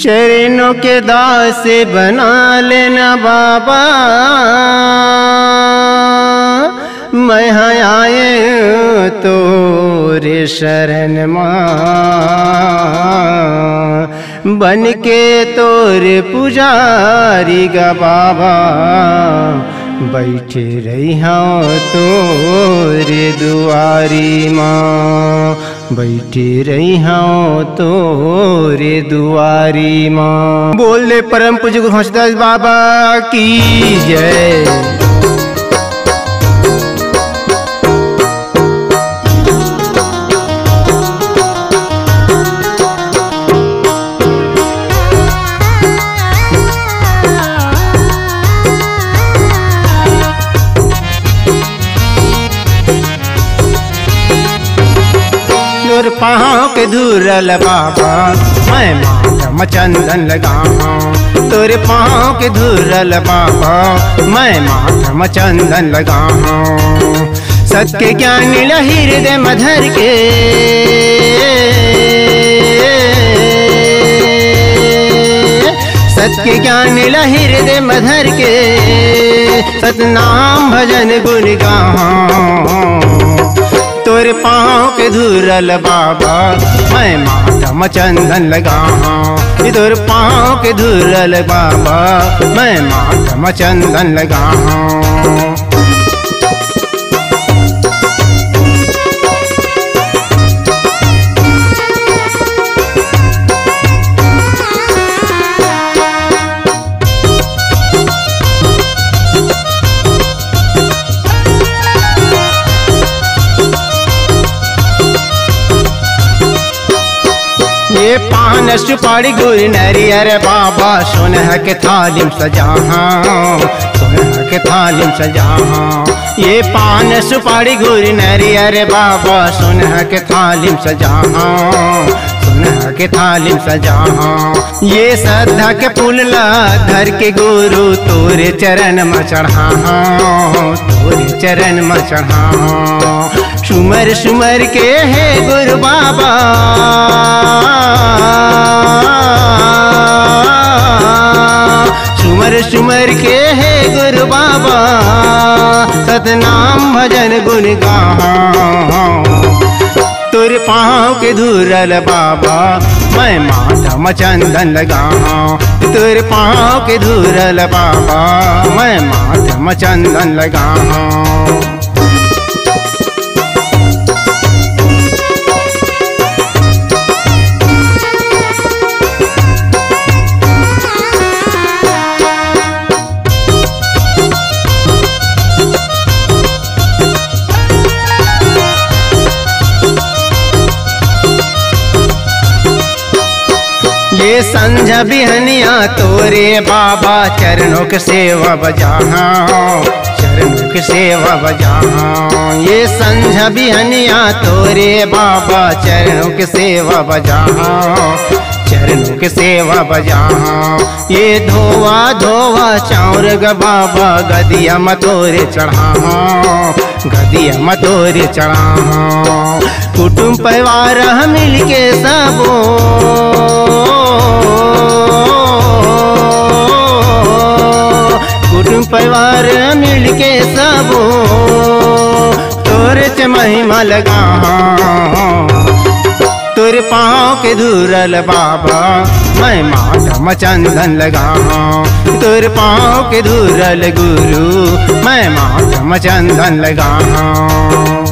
चरणों के दास बना लेना बाबा, मैं आए तोरे शरण माँ, बन के तोरे पुजारी गा बाबा, बैठे रही हाँ तोरे दुआरी माँ, बैठे रही हाँ तोरे दुआरी माँ। बोले परम पूज्य गुरु हंसदास बाबा की जय। तोर पाँव के धूरल बाबा, मैं माथा चंदन लगाऊं, तोरे पाँव के धूरल बाबा, मैं माथा चंदन लगाऊं। सत्य ज्ञान हृदय मधर के, सत्य ज्ञान हृदय मधर के, सतनाम भजन गुण गाऊं। तोरे पाँव के धूरल बाबा, मैं माथा चंदन लगाऊं, तोरे पाँव के धूरल बाबा, मैं माथा चंदन लगाऊं। ये पान सुपारी गुर नरियर बाबा, सोने के थालिम सजाऊं, सोने के थालिम सजाऊं। ये पान सुपारी गुर नरियर बाबा, सोने के थालिम सजाऊं, सोने के थालिम सजाऊं। ये श्रद्धा के फूलला धर के गुरु तोरे चरण में चढ़ाऊं, तोरे चरण में चढ़ाऊं। सुमर सुमर के है गुरु बाबा, सुमर सुमर के है गुरु बाबा, सतनाम भजन गुण गाऊं। तोरे पाँव के धूरल बाबा, मैं माथा चंदन लगाऊं, तोरे पाँव के धूरल बाबा, मैं माथा चंदन लगाऊं। ये संझा बिहनिया तोरे बाबा, चरणों के सेवा बजाऊं, चरणों की सेवा बजाऊं। ये संझा बिहनिया तोरे बाबा, चरणों की सेवा बजाऊं, चरणों की सेवा बजाऊं। ये धोवा धोवा चाउर ग बाबा, गदिया मतोरे चढ़ाऊं, गदिया मतोरे चढ़ाऊं। कुटुंब परिवार मिल के सबो, कुटुंब परिवार मिल के सबो, तोरे च महिमा लगाऊं। तोरे पाँव के धूरल बाबा, मैं माथा चंदन लगाऊं, तोरे पाँव के धूरल गुरु, मैं माथा चंदन लगाऊं।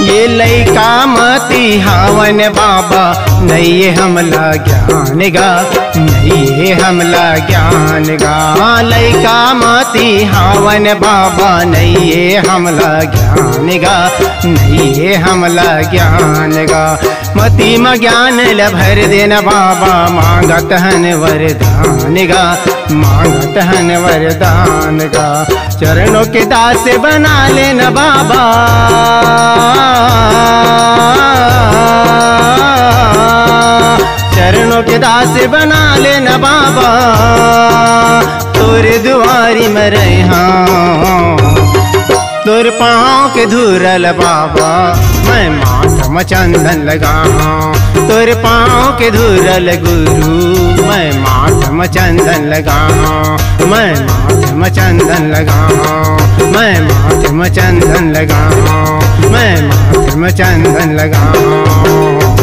ये लइका मती हावन बाबा, नहीं हमला ज्ञान गा, नहीं हमला ज्ञान गा। लइका मती हावन बाबा, नहीं हमला ज्ञान गा, नहीं हमला ज्ञान गा। मती म ज्ञान ल भर देना बाबा, मांगत हन वरदान गा, मांगत हन वरदान गा। चरणों के दास बना लेना बाबा, से बना लेना बाबा तोरे दुआरी में रहा तोर पाँव के धुरल बाबा मैं माथ में चंदन लगा तोर पाँव के धुरल गुरु मैं माथ में चंदन लगा मैं माथ में चंदन लगा मैं माथ में चंदन लगा मैं माथ में चंदन लगा